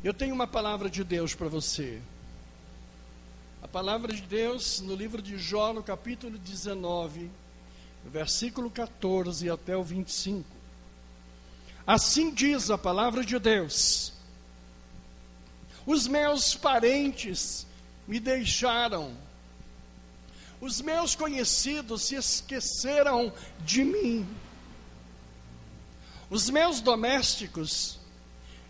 Eu tenho uma palavra de Deus para você. A palavra de Deus no livro de Jó, no capítulo 19, versículo 14 até o 25. Assim diz a palavra de Deus: os meus parentes me deixaram, os meus conhecidos se esqueceram de mim, os meus domésticos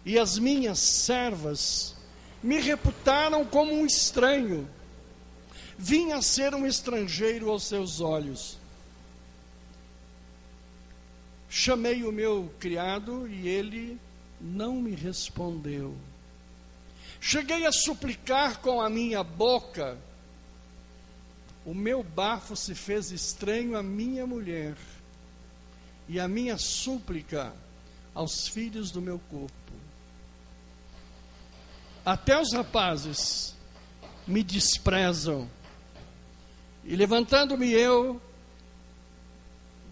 e as minhas servas me reputaram como um estranho, vim a ser um estrangeiro aos seus olhos. Chamei o meu criado e ele não me respondeu. Cheguei a suplicar com a minha boca, o meu bafo se fez estranho à minha mulher, e a minha súplica aos filhos do meu corpo. Até os rapazes me desprezam, e levantando-me eu,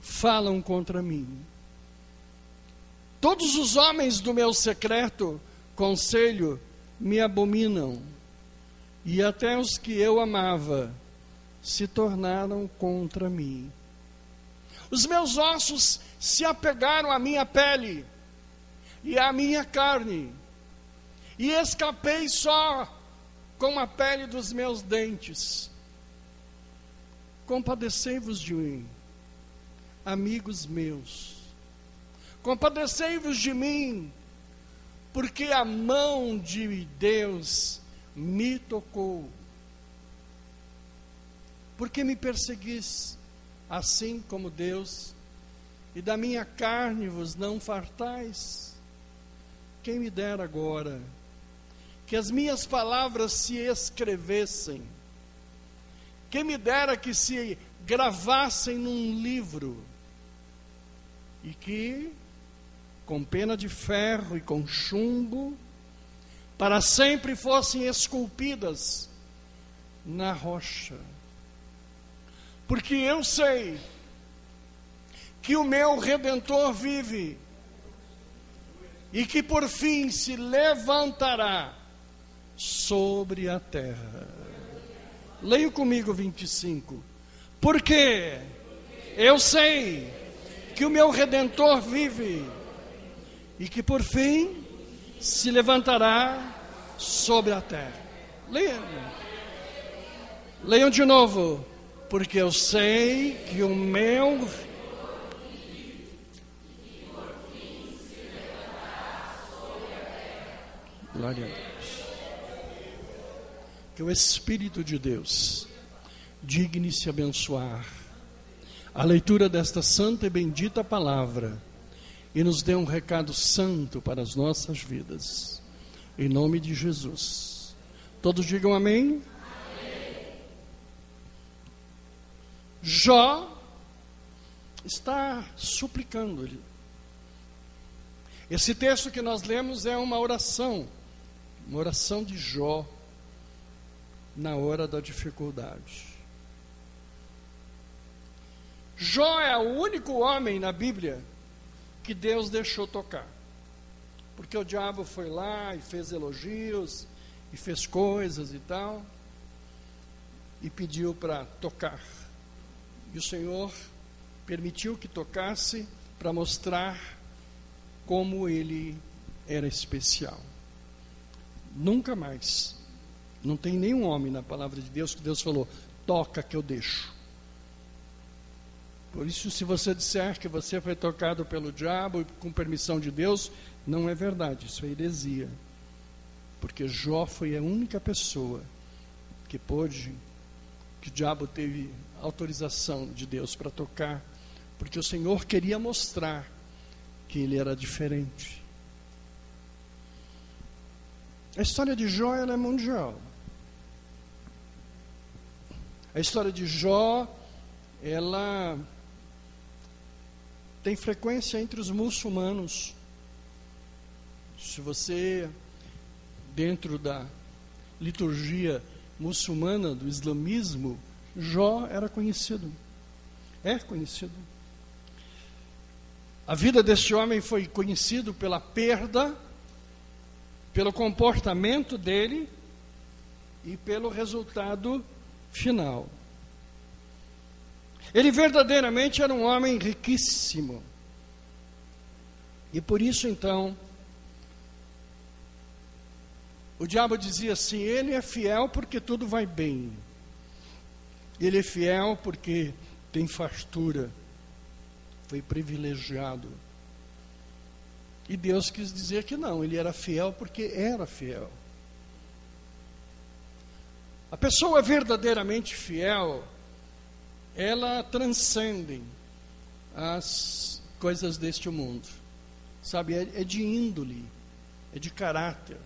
falam contra mim. Todos os homens do meu secreto conselho me abominam, e até os que eu amava se tornaram contra mim. Os meus ossos se apegaram à minha pele e à minha carne, e escapei só com a pele dos meus dentes. Compadecei-vos de mim, amigos meus, compadecei-vos de mim, porque a mão de Deus me tocou. Porque me perseguis, assim como Deus, e da minha carne vos não fartais? Quem me dera agora que as minhas palavras se escrevessem, quem me dera que se gravassem num livro, e que, com pena de ferro e com chumbo, para sempre fossem esculpidas na rocha. Porque eu sei que o meu Redentor vive, e que por fim se levantará sobre a terra. Leia comigo 25. Porque eu sei que o meu Redentor vive, e que por fim se levantará sobre a terra. Leiam de novo. Porque eu sei que o meu... Glória a Deus. Que o Espírito de Deus digne-se abençoar a leitura desta santa e bendita palavra e nos dê um recado santo para as nossas vidas. Em nome de Jesus. Todos digam amém. Jó está suplicando. Esse texto que nós lemos é uma oração de Jó na hora da dificuldade. Jó é o único homem na Bíblia que Deus deixou tocar, porque o diabo foi lá e fez elogios e fez coisas e tal, e pediu para tocar. E o Senhor permitiu que tocasse para mostrar como ele era especial. Nunca mais, não tem nenhum homem na palavra de Deus que Deus falou, toca que eu deixo. Por isso, se você disser que você foi tocado pelo diabo com permissão de Deus, não é verdade, isso é heresia. Porque Jó foi a única pessoa que pôde, que o diabo teve autorização de Deus para tocar, porque o Senhor queria mostrar que ele era diferente. A história de Jó ela é mundial. A história de Jó, ela tem frequência entre os muçulmanos. Se você, dentro da liturgia muçulmana, do islamismo, Jó era conhecido, é conhecido. A vida deste homem foi conhecido pela perda, pelo comportamento dele e pelo resultado final. Ele verdadeiramente era um homem riquíssimo. E por isso, então, o diabo dizia assim: ele é fiel porque tudo vai bem. Ele é fiel porque tem fartura, foi privilegiado. E Deus quis dizer que não, ele era fiel porque era fiel. A pessoa verdadeiramente fiel, ela transcende as coisas deste mundo. Sabe, é de índole, é de caráter.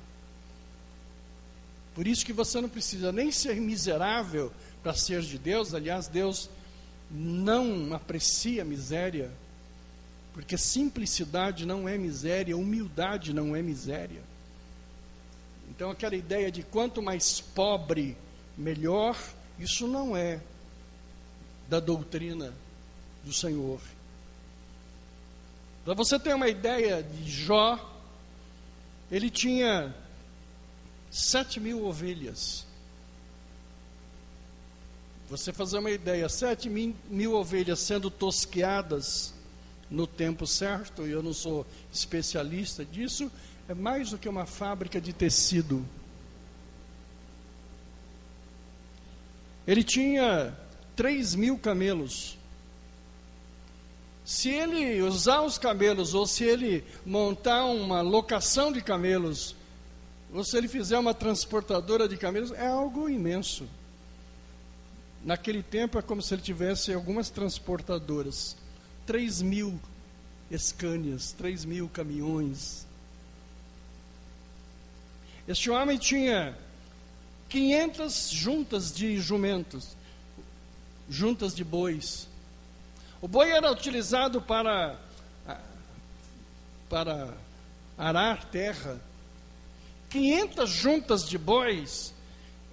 Por isso que você não precisa nem ser miserável para ser de Deus. Aliás, Deus não aprecia miséria, porque simplicidade não é miséria, humildade não é miséria. Então aquela ideia de quanto mais pobre, melhor, isso não é da doutrina do Senhor. Para você ter uma ideia de Jó, ele tinha 7.000 ovelhas. Você fazer uma ideia, 7.000 ovelhas sendo tosqueadas no tempo certo, e eu não sou especialista disso, é mais do que uma fábrica de tecido. Ele tinha 3.000 camelos. Se ele usar os camelos, ou se ele montar uma locação de camelos, ou se ele fizer uma transportadora de camelos, é algo imenso. Naquele tempo é como se ele tivesse algumas transportadoras, 3.000 Scanias, 3.000 caminhões. Este homem tinha 500 juntas de jumentos, juntas de bois. O boi era utilizado para arar terra. 500 juntas de bois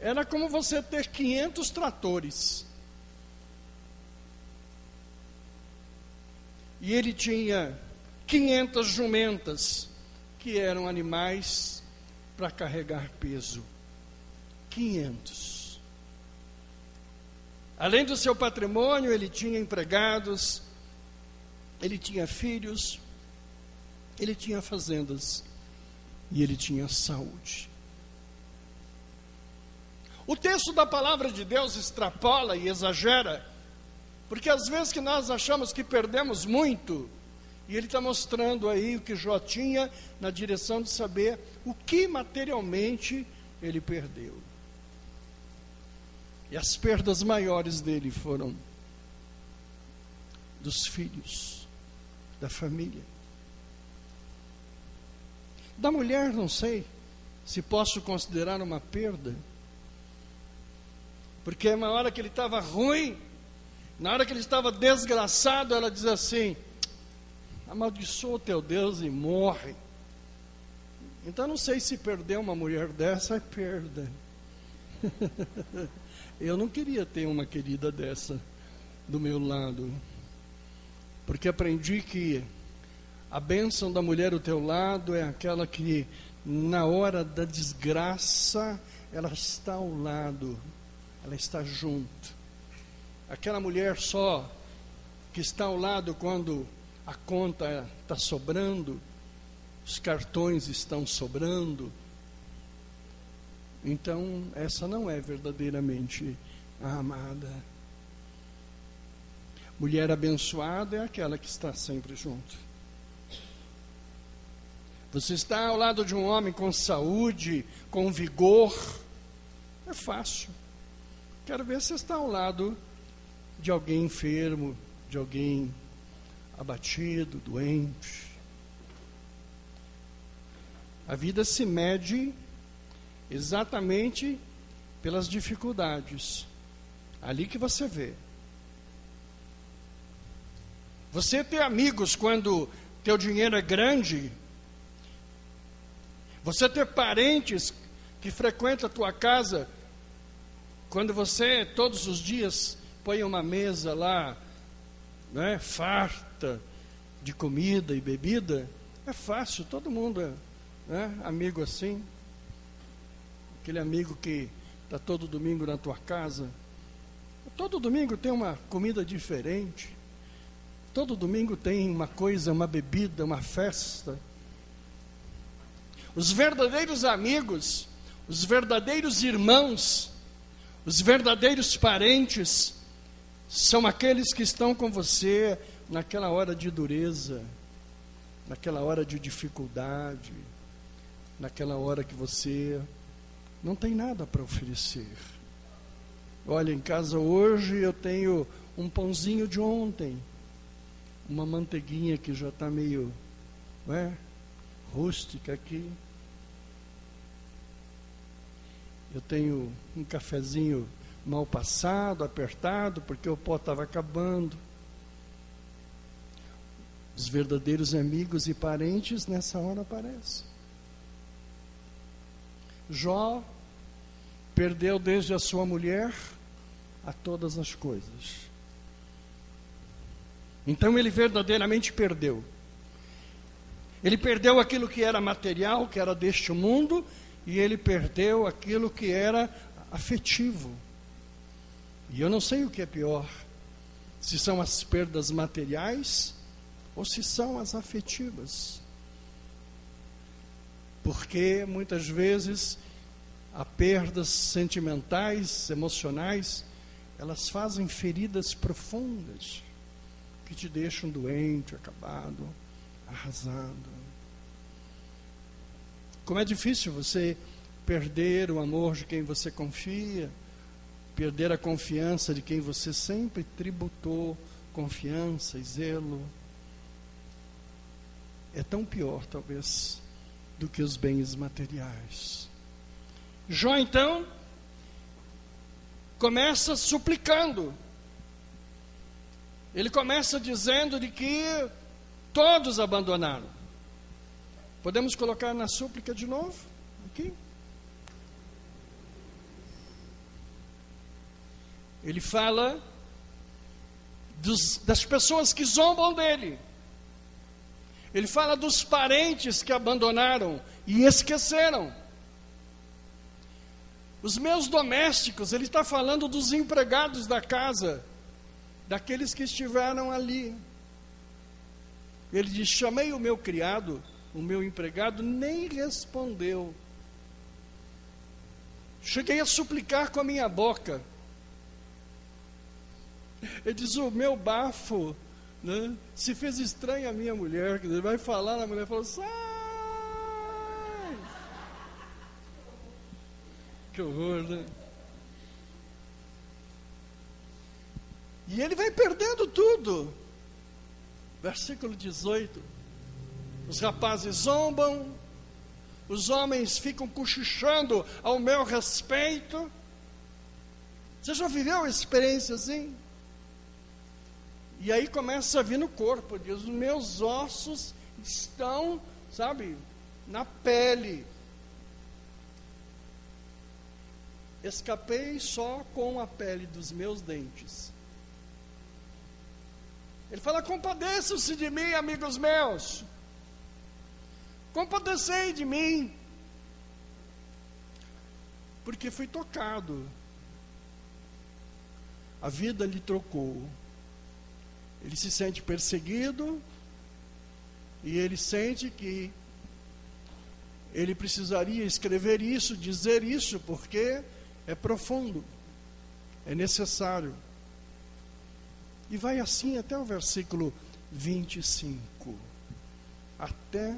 era como você ter 500 tratores. E ele tinha 500 jumentas, que eram animais para carregar peso. 500. Além do seu patrimônio, ele tinha empregados, ele tinha filhos, ele tinha fazendas e ele tinha saúde. O texto da palavra de Deus extrapola e exagera, porque às vezes que nós achamos que perdemos muito, e ele está mostrando aí o que Jó tinha na direção de saber o que materialmente ele perdeu. E as perdas maiores dele foram dos filhos, da família. Da mulher, não sei se posso considerar uma perda, porque na hora que ele estava ruim, na hora que ele estava desgraçado, ela diz assim: amaldiçoa o teu Deus e morre. Então não sei se perder uma mulher dessa é perda. Eu não queria ter uma querida dessa do meu lado, porque aprendi que a bênção da mulher do teu lado é aquela que na hora da desgraça ela está ao lado, ela está junto. Aquela mulher só que está ao lado quando a conta está sobrando, os cartões estão sobrando. Então, essa não é verdadeiramente a amada. Mulher abençoada é aquela que está sempre junto. Você está ao lado de um homem com saúde, com vigor, é fácil. Quero ver se você está ao lado de alguém enfermo, de alguém abatido, doente. A vida se mede exatamente pelas dificuldades. Ali que você vê. Você ter amigos quando teu dinheiro é grande, você ter parentes que frequentam a tua casa, quando você todos os dias põe uma mesa lá, né, farta de comida e bebida, é fácil, todo mundo né? Amigo assim, aquele amigo que está todo domingo na tua casa. Todo domingo tem uma comida diferente. Todo domingo tem uma coisa, uma bebida, uma festa. Os verdadeiros amigos, os verdadeiros irmãos, os verdadeiros parentes, são aqueles que estão com você naquela hora de dureza, naquela hora de dificuldade, naquela hora que você não tem nada para oferecer. Olha, em casa hoje eu tenho um pãozinho de ontem, uma manteiguinha que já está meio, rústica aqui. Eu tenho um cafezinho mal passado, apertado, porque o pó estava acabando. Os verdadeiros amigos e parentes nessa hora aparecem. Jó perdeu desde a sua mulher a todas as coisas. Então ele verdadeiramente perdeu. Ele perdeu aquilo que era material, que era deste mundo, e ele perdeu aquilo que era afetivo. E eu não sei o que é pior, se são as perdas materiais ou se são as afetivas. Porque muitas vezes há perdas sentimentais, emocionais, elas fazem feridas profundas que te deixam doente, acabado, arrasado. Como é difícil você perder o amor de quem você confia, perder a confiança de quem você sempre tributou confiança e zelo. É tão pior, talvez, do que os bens materiais. Jó, então, começa suplicando. Ele começa dizendo de que todos abandonaram. Podemos colocar na súplica de novo? Aqui. Ele fala das pessoas que zombam dele. Ele fala dos parentes que abandonaram e esqueceram. Os meus domésticos, ele está falando dos empregados da casa, daqueles que estiveram ali. Ele diz: chamei o meu criado, o meu empregado nem respondeu. Cheguei a suplicar com a minha boca. Ele diz: o meu bafo, né, se fez estranho a minha mulher. Ele vai falar, a mulher fala: sai! Que horror, né? E ele vai perdendo tudo. Versículo 18. Os rapazes zombam, os homens ficam cochichando ao meu respeito. Você já viveu uma experiência assim? E aí começa a vir no corpo, diz: os meus ossos estão, sabe, na pele. Escapei só com a pele dos meus dentes. Ele fala: compadeçam-se de mim, amigos meus. Compadecei de mim. Porque fui tocado. A vida lhe trocou. Ele se sente perseguido. E ele sente que ele precisaria escrever isso, dizer isso, porque é profundo, é necessário. E vai assim até o versículo 25. Até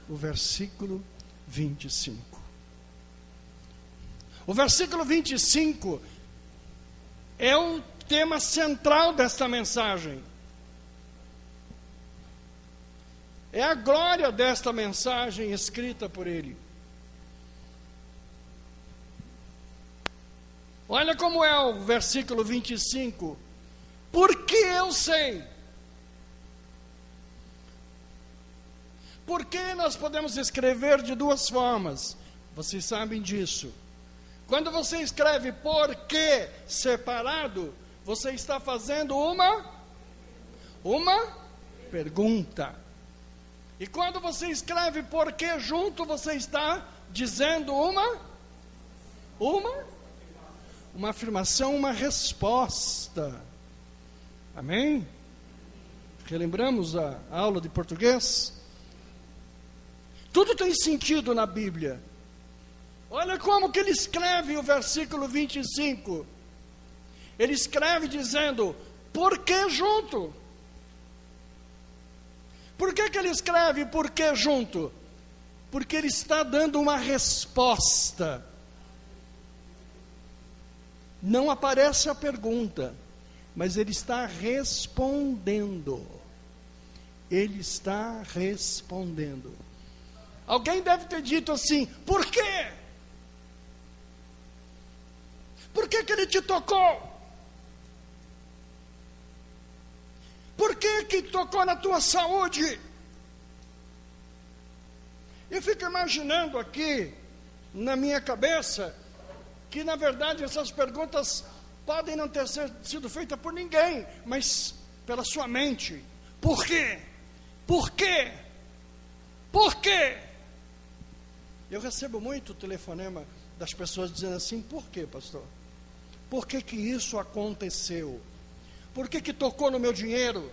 o versículo 25. O versículo 25 é o tema central desta mensagem. É a glória desta mensagem escrita por ele. Olha como é o versículo 25. Porque eu sei. Porque nós podemos escrever de duas formas. Vocês sabem disso. Quando você escreve porque separado, você está fazendo uma pergunta. E quando você escreve porque junto, você está dizendo uma afirmação, uma resposta. Amém? Relembramos a aula de português? Tudo tem sentido na Bíblia. Olha como que ele escreve o versículo 25. Ele escreve dizendo, por que junto? Por que ele escreve por que junto? Porque ele está dando uma resposta. Não aparece a pergunta, mas ele está respondendo. Ele está respondendo. Alguém deve ter dito assim, por quê? Por que ele te tocou? Por que tocou na tua saúde? Eu fico imaginando aqui, na minha cabeça, que na verdade essas perguntas podem não ter sido feitas por ninguém, mas pela sua mente. Por quê? Por quê? Por quê? Eu recebo muito telefonema das pessoas dizendo assim, por quê, pastor? Por que isso aconteceu? Por que tocou no meu dinheiro?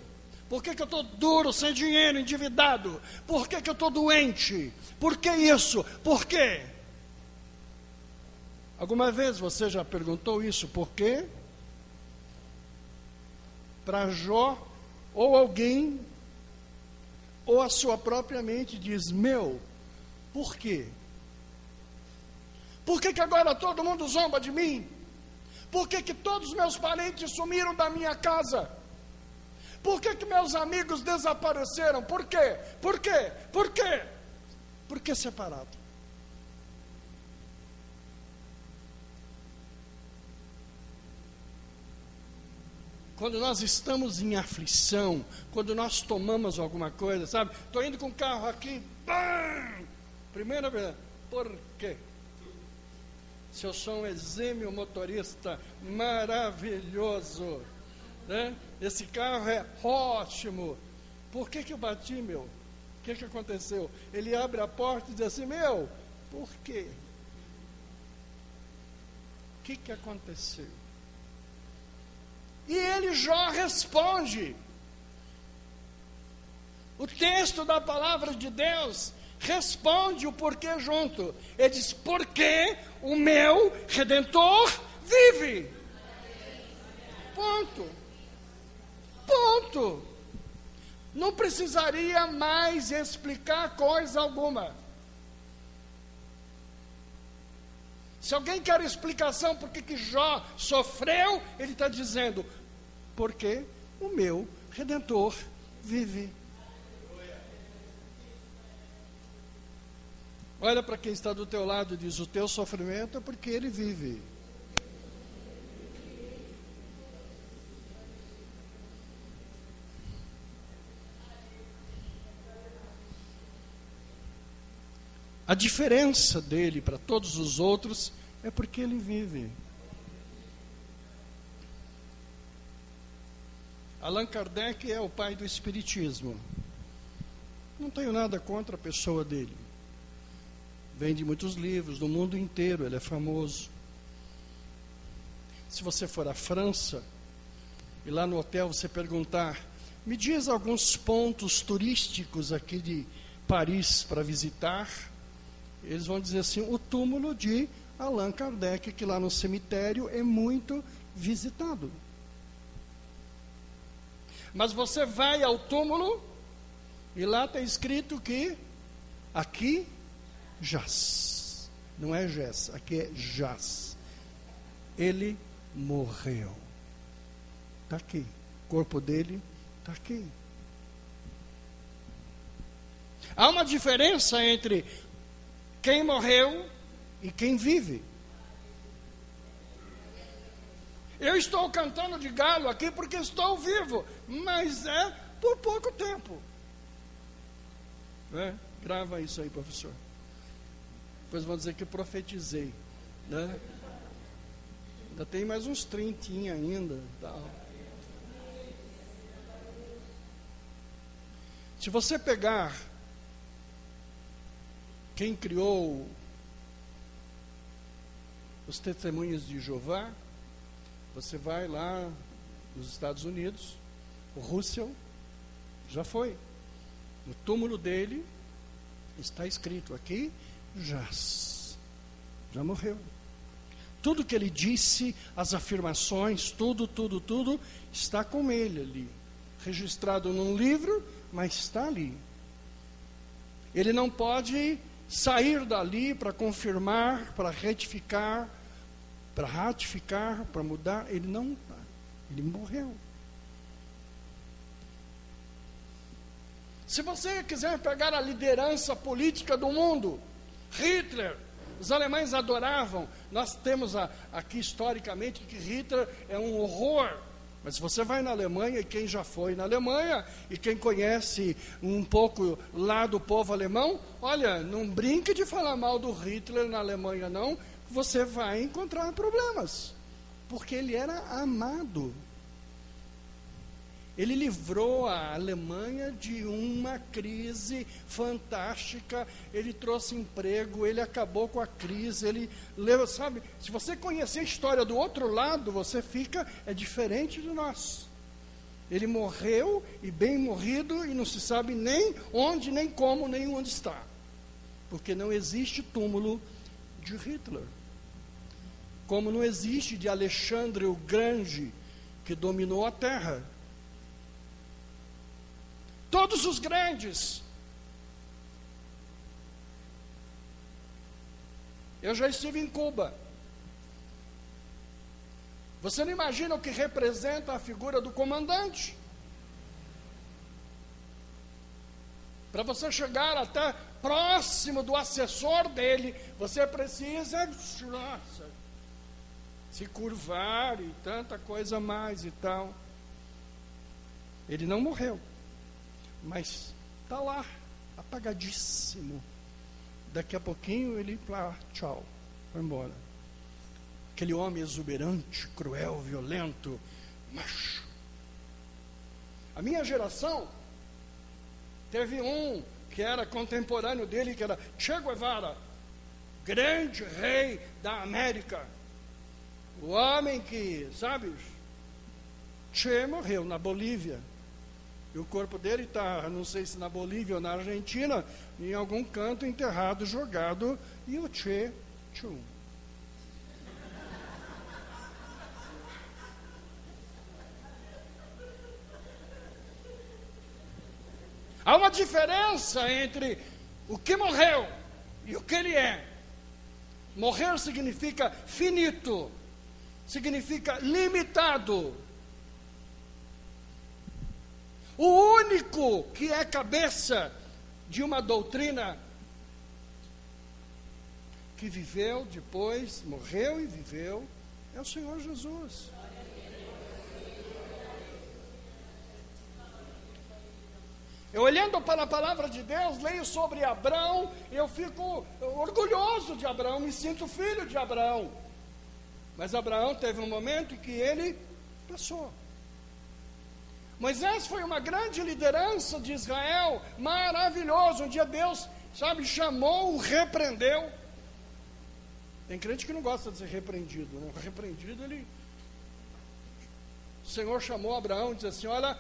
Por que eu estou duro, sem dinheiro, endividado? Por que eu estou doente? Por que isso? Por quê? Alguma vez você já perguntou isso? Por quê? Para Jó, ou alguém, ou a sua própria mente diz, por quê? Por que agora todo mundo zomba de mim? Por que todos os meus parentes sumiram da minha casa? Por que meus amigos desapareceram? Por quê? Por quê? Por quê? Por que separado? Quando nós estamos em aflição, quando nós tomamos alguma coisa, sabe? Estou indo com o carro aqui, bam! Primeira vez, por quê? Se eu sou um exímio motorista maravilhoso, né? Esse carro é ótimo. Por que eu bati, meu? O que aconteceu? Ele abre a porta e diz assim, por quê? O que aconteceu? E ele, Jó, responde. O texto da palavra de Deus responde o porquê junto. Ele diz, porque o meu Redentor vive. Ponto. Ponto. Não precisaria mais explicar coisa alguma. Se alguém quer explicação por que Jó sofreu, ele está dizendo, porque o meu Redentor vive. Olha para quem está do teu lado e diz, o teu sofrimento é porque ele vive. A diferença dele para todos os outros é porque ele vive. Allan Kardec é o pai do espiritismo. Não tenho nada contra a pessoa dele. Vende muitos livros no mundo inteiro, ele é famoso. Se você for à França e lá no hotel você perguntar, me diz alguns pontos turísticos aqui de Paris para visitar, eles vão dizer assim, o túmulo de Allan Kardec, que lá no cemitério é muito visitado. Mas você vai ao túmulo e lá está escrito que aqui jaz. Não é jaz, aqui é jaz. Ele morreu. Está aqui. O corpo dele está aqui. Há uma diferença entre quem morreu e quem vive. Eu estou cantando de galo aqui porque estou vivo, mas é por pouco tempo. Né? Grava isso aí, professor. Depois vão dizer que eu profetizei. Né? Ainda tem mais uns 30 ainda. Tal. Se você pegar Quem criou os Testemunhas de Jeová? Você vai lá nos Estados Unidos, o Russell já foi. No túmulo dele está escrito aqui, já morreu. Tudo que ele disse, as afirmações, tudo está com ele ali, registrado num livro, mas está ali. Ele não pode sair dali para confirmar, para retificar, para ratificar, para mudar. Ele não, ele morreu. Se você quiser pegar a liderança política do mundo, Hitler, os alemães adoravam. Nós temos aqui historicamente que Hitler é um horror. Mas se você vai na Alemanha, e quem já foi na Alemanha, e quem conhece um pouco lá do povo alemão, olha, não brinque de falar mal do Hitler na Alemanha não, você vai encontrar problemas. Porque ele era amado. Ele livrou a Alemanha de uma crise fantástica, ele trouxe emprego, ele acabou com a crise, ele levou, sabe, se você conhecer a história do outro lado, você fica, é diferente de nós. Ele morreu, e bem morrido, e não se sabe nem onde, nem como, nem onde está. Porque não existe túmulo de Hitler. Como não existe de Alexandre o Grande, que dominou a terra. Todos os grandes. Eu já estive em Cuba. Você não imagina o que representa a figura do comandante? Para você chegar até próximo do assessor dele, você precisa, nossa, se curvar e tanta coisa mais e tal. Ele não morreu. Mas está lá, apagadíssimo. Daqui a pouquinho ele, tchau, vai embora. Aquele homem exuberante, cruel, violento, macho. A minha geração teve um que era contemporâneo dele, que era Che Guevara, grande rei da América. O homem que, sabe, Che morreu na Bolívia. E o corpo dele está, não sei se na Bolívia ou na Argentina, em algum canto enterrado, jogado, e o Che, tchum. Há uma diferença entre o que morreu e o que ele é. Morrer significa finito, significa limitado. O único que é cabeça de uma doutrina que viveu depois, morreu e viveu, é o Senhor Jesus. Eu olhando para a palavra de Deus, leio sobre Abraão, eu fico orgulhoso de Abraão, me sinto filho de Abraão. Mas Abraão teve um momento em que ele passou. Moisés foi uma grande liderança de Israel, maravilhoso. Um dia Deus, chamou, repreendeu. Tem crente que não gosta de ser repreendido, né? Repreendido, o Senhor chamou Abraão e disse assim, olha,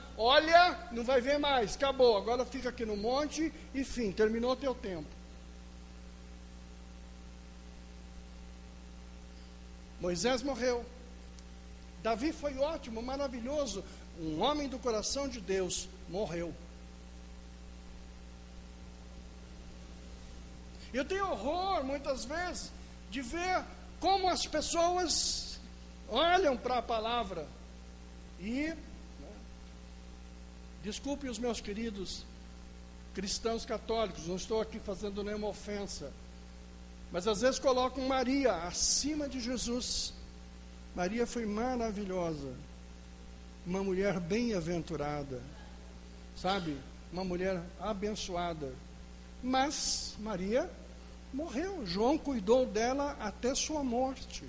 não vai ver mais, acabou, agora fica aqui no monte e fim, terminou o teu tempo. Moisés morreu. Davi foi ótimo, maravilhoso. Um homem do coração de Deus morreu. Eu tenho horror, muitas vezes, de ver como as pessoas olham para a palavra e, desculpe os meus queridos cristãos católicos, não estou aqui fazendo nenhuma ofensa, mas às vezes colocam Maria acima de Jesus. Maria foi maravilhosa. Uma mulher bem-aventurada, uma mulher abençoada, mas Maria morreu, João cuidou dela até sua morte.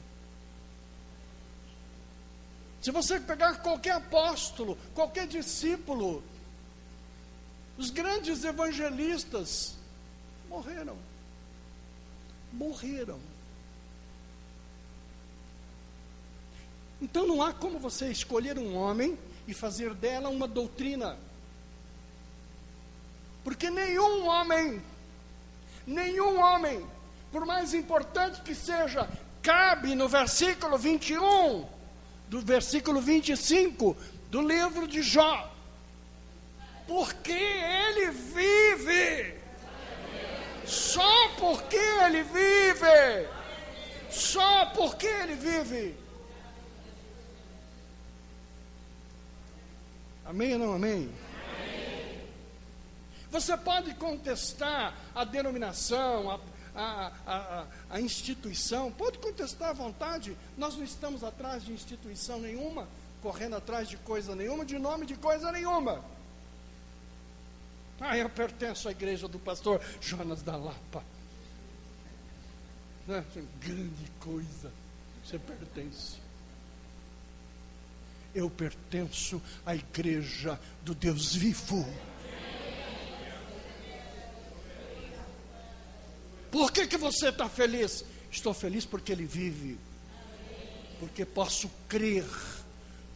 Se você pegar qualquer apóstolo, qualquer discípulo, os grandes evangelistas morreram. morreram. Então não há como você escolher um homem e fazer dela uma doutrina. Porque nenhum homem, por mais importante que seja, cabe no versículo 21, do versículo 25, do livro de Jó. Porque ele vive. Só porque ele vive. Só porque ele vive. Amém ou não amém? Você pode contestar a denominação, a instituição, pode contestar à vontade. Nós não estamos atrás de instituição nenhuma, correndo atrás de coisa nenhuma, de nome de coisa nenhuma. Eu pertenço à igreja do pastor Jonas da Lapa. Grande coisa, você pertence. Eu pertenço à igreja do Deus vivo. Por que você está feliz? Estou feliz porque Ele vive. Porque posso crer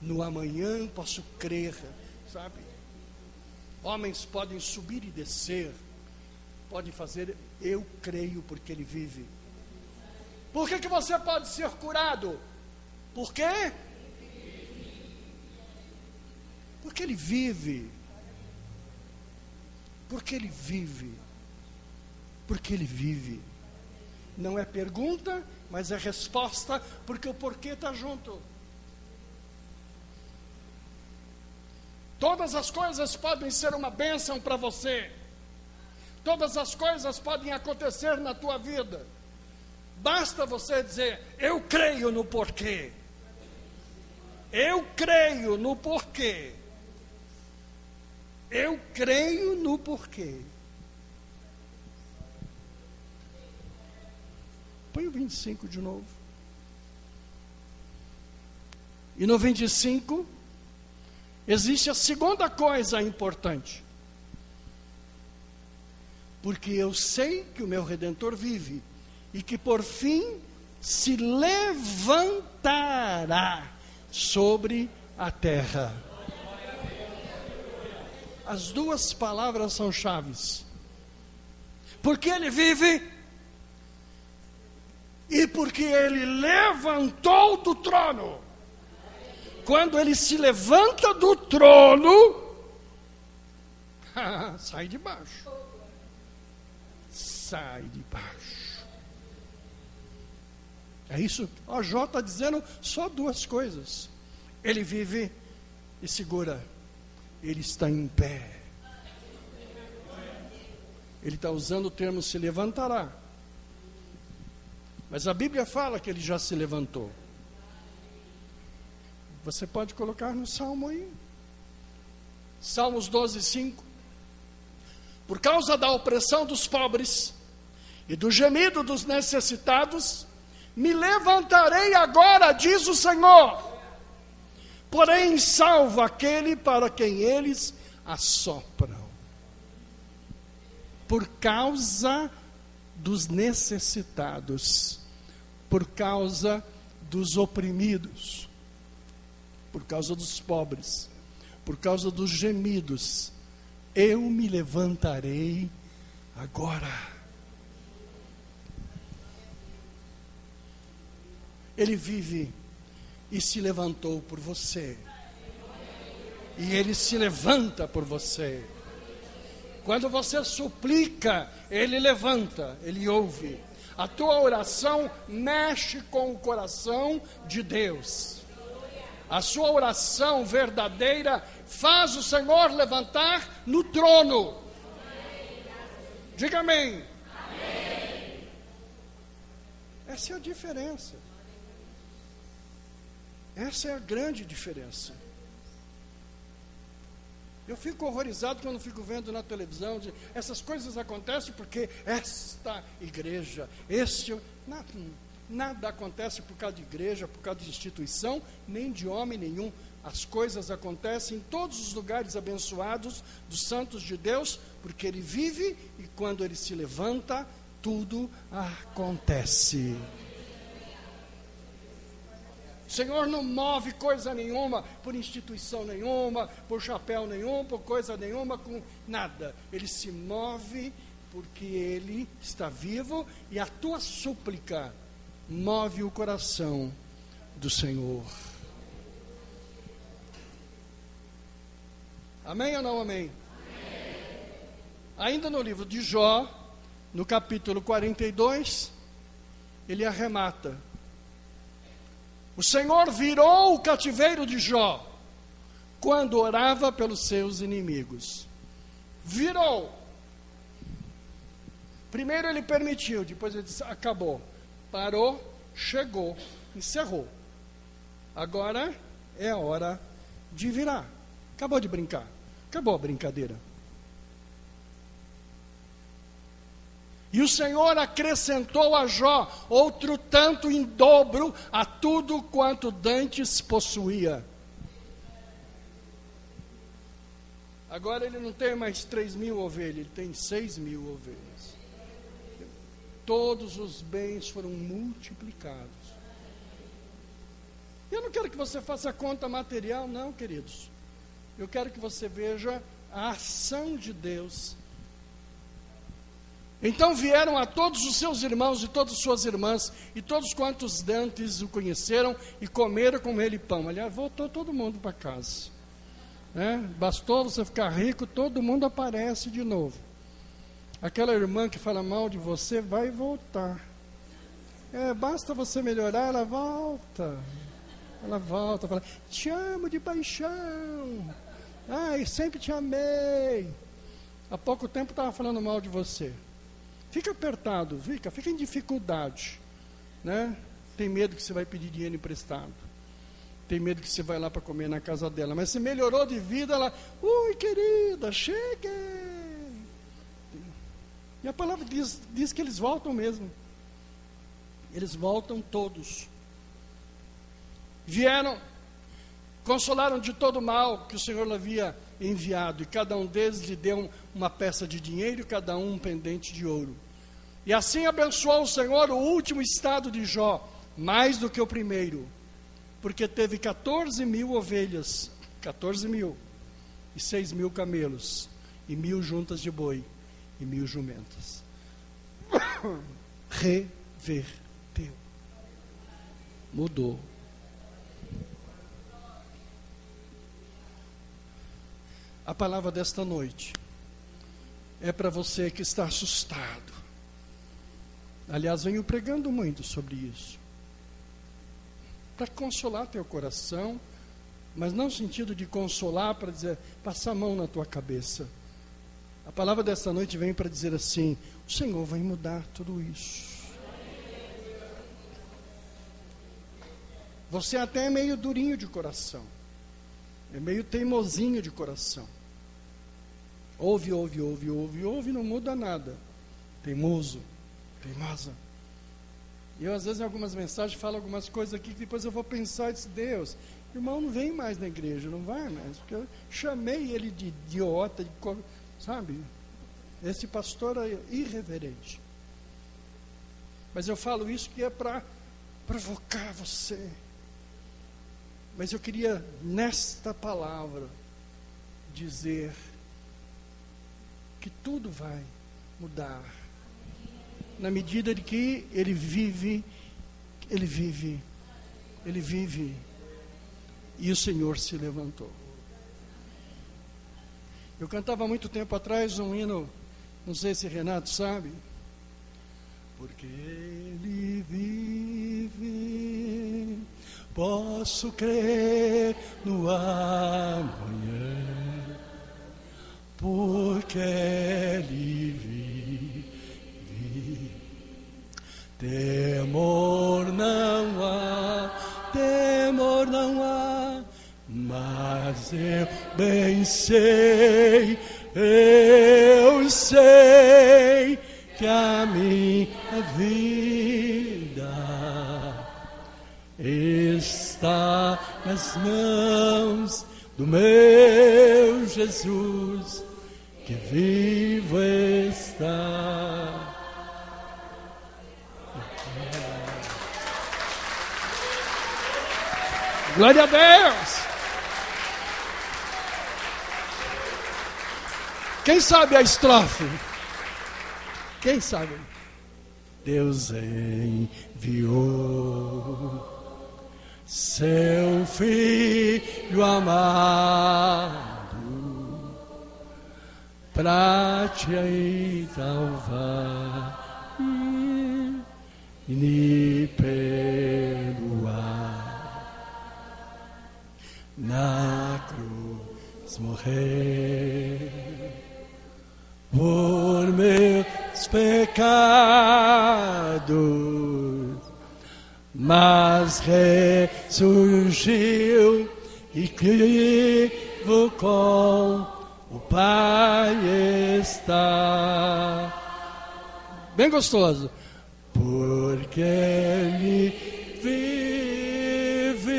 no amanhã, posso crer, sabe? Homens podem subir e descer, podem fazer, eu creio porque Ele vive. Por que você pode ser curado? Por quê? Porque Ele vive. Porque Ele vive. Porque Ele vive. Não é pergunta, mas é resposta, porque o porquê está junto. Todas as coisas podem ser uma bênção para você. Todas as coisas podem acontecer na tua vida. Basta você dizer, eu creio no porquê. Eu creio no porquê. Eu creio no porquê. Põe o 25 de novo. E no 25, existe a segunda coisa importante. Porque eu sei que o meu Redentor vive, e que por fim se levantará sobre a terra. As duas palavras são chaves. Porque Ele vive, e porque Ele levantou do trono. Quando Ele se levanta do trono, sai de baixo. Sai de baixo. É isso? Jó está dizendo só duas coisas. Ele vive e segura. Ele está em pé. Ele está usando o termo se levantará. Mas a Bíblia fala que Ele já se levantou. Você pode colocar no Salmo aí. Salmos 12, 5. Por causa da opressão dos pobres e do gemido dos necessitados, me levantarei agora, diz o Senhor. Porém, salvo aquele para quem eles assopram. Por causa dos necessitados, por causa dos oprimidos, por causa dos pobres, por causa dos gemidos, eu me levantarei agora. Ele vive e se levantou por você. E Ele se levanta por você. Quando você suplica, Ele levanta, Ele ouve. A tua oração mexe com o coração de Deus. A sua oração verdadeira faz o Senhor levantar no trono. Diga amém. Amém. Essa é a diferença. Essa é a grande diferença. Eu fico horrorizado quando fico vendo na televisão, essas coisas acontecem porque esta igreja, nada acontece por causa de igreja, por causa de instituição, nem de homem nenhum. As coisas acontecem em todos os lugares abençoados dos santos de Deus, porque Ele vive e quando Ele se levanta, tudo acontece. O Senhor não move coisa nenhuma, por instituição nenhuma, por chapéu nenhum, por coisa nenhuma, com nada. Ele se move porque Ele está vivo, e a tua súplica move o coração do Senhor. Amém ou não amém? Amém. Ainda no livro de Jó, no capítulo 42, ele arremata: o Senhor virou o cativeiro de Jó quando orava pelos seus inimigos. Virou. Primeiro ele permitiu, depois ele disse: acabou. Parou, chegou, encerrou. Agora é a hora de virar. Acabou de brincar. Acabou a brincadeira. E o Senhor acrescentou a Jó outro tanto em dobro a tudo quanto dantes possuía. Agora ele não tem mais 3.000 ovelhas, ele tem 6.000 ovelhas. Todos os bens foram multiplicados. Eu não quero que você faça conta material, não, queridos. Eu quero que você veja a ação de Deus. Então vieram a todos os seus irmãos e todas as suas irmãs, e todos quantos dantes o conheceram, e comeram com ele pão. Aliás, voltou todo mundo para casa. Bastou você ficar rico, todo mundo aparece de novo. Aquela irmã que fala mal de você vai voltar. Basta você melhorar, ela volta. Ela volta, fala: te amo de paixão. Ai, sempre te amei. Há pouco tempo estava falando mal de você. Fica apertado, fica em dificuldade, né? Tem medo que você vai pedir dinheiro emprestado. Tem medo que você vai lá para comer na casa dela. Mas se melhorou de vida, ela: ui, querida, cheguei. E a palavra diz que eles voltam mesmo. Eles voltam todos. Vieram, consolaram de todo o mal que o Senhor lhe havia enviado, e cada um deles lhe deu uma peça de dinheiro, e cada um pendente de ouro. E assim abençoou o Senhor o último estado de Jó, mais do que o primeiro, porque teve 14.000 ovelhas, 14.000, e 6.000 camelos, e 1.000 juntas de boi, e 1.000 jumentas. Reverteu. Mudou. A palavra desta noite é para você que está assustado. Aliás, venho pregando muito sobre isso, para consolar teu coração, mas não no sentido de consolar para dizer, passa a mão na tua cabeça. A palavra desta noite vem para dizer assim: o Senhor vai mudar tudo isso. Você até é meio durinho de coração, é meio teimosinho de coração. Ouve, não muda nada. Teimoso, teimosa. Eu às vezes em algumas mensagens falo algumas coisas aqui que depois eu vou pensar e dizer: Deus, irmão não vem mais na igreja, não vai mais, porque eu chamei ele de idiota, sabe? Esse pastor é irreverente. Mas eu falo isso que é para provocar você. Mas eu queria nesta palavra dizer que tudo vai mudar na medida de que ele vive, e o Senhor se levantou. Eu cantava há muito tempo atrás um hino, não sei se Renato sabe. Porque ele vive, posso crer no amanhã, porque ele vive. Temor não há, mas eu bem sei, que a minha vida está nas mãos do meu Jesus, que vivo está. Glória a Deus! Quem sabe a estrofe? Quem sabe? Deus enviou seu Filho amado para te salvar e me perdoar. Na cruz morrer por meus pecados, mas ressurgiu e vivo com o Pai está. Bem gostoso. Porque Ele vive,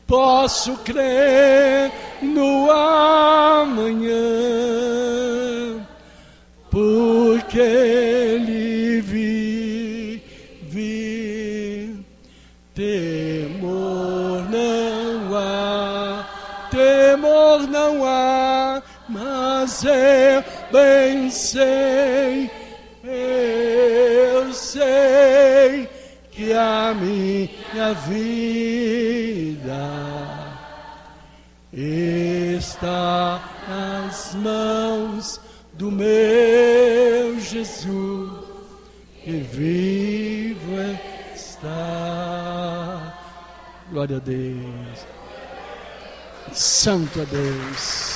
posso crer no amanhã. Porque Ele vive, temor não há, mas eu bem sei, eu sei que a minha vida está nas mãos do meu Jesus, que vivo está. Glória a Deus. Santo a Deus.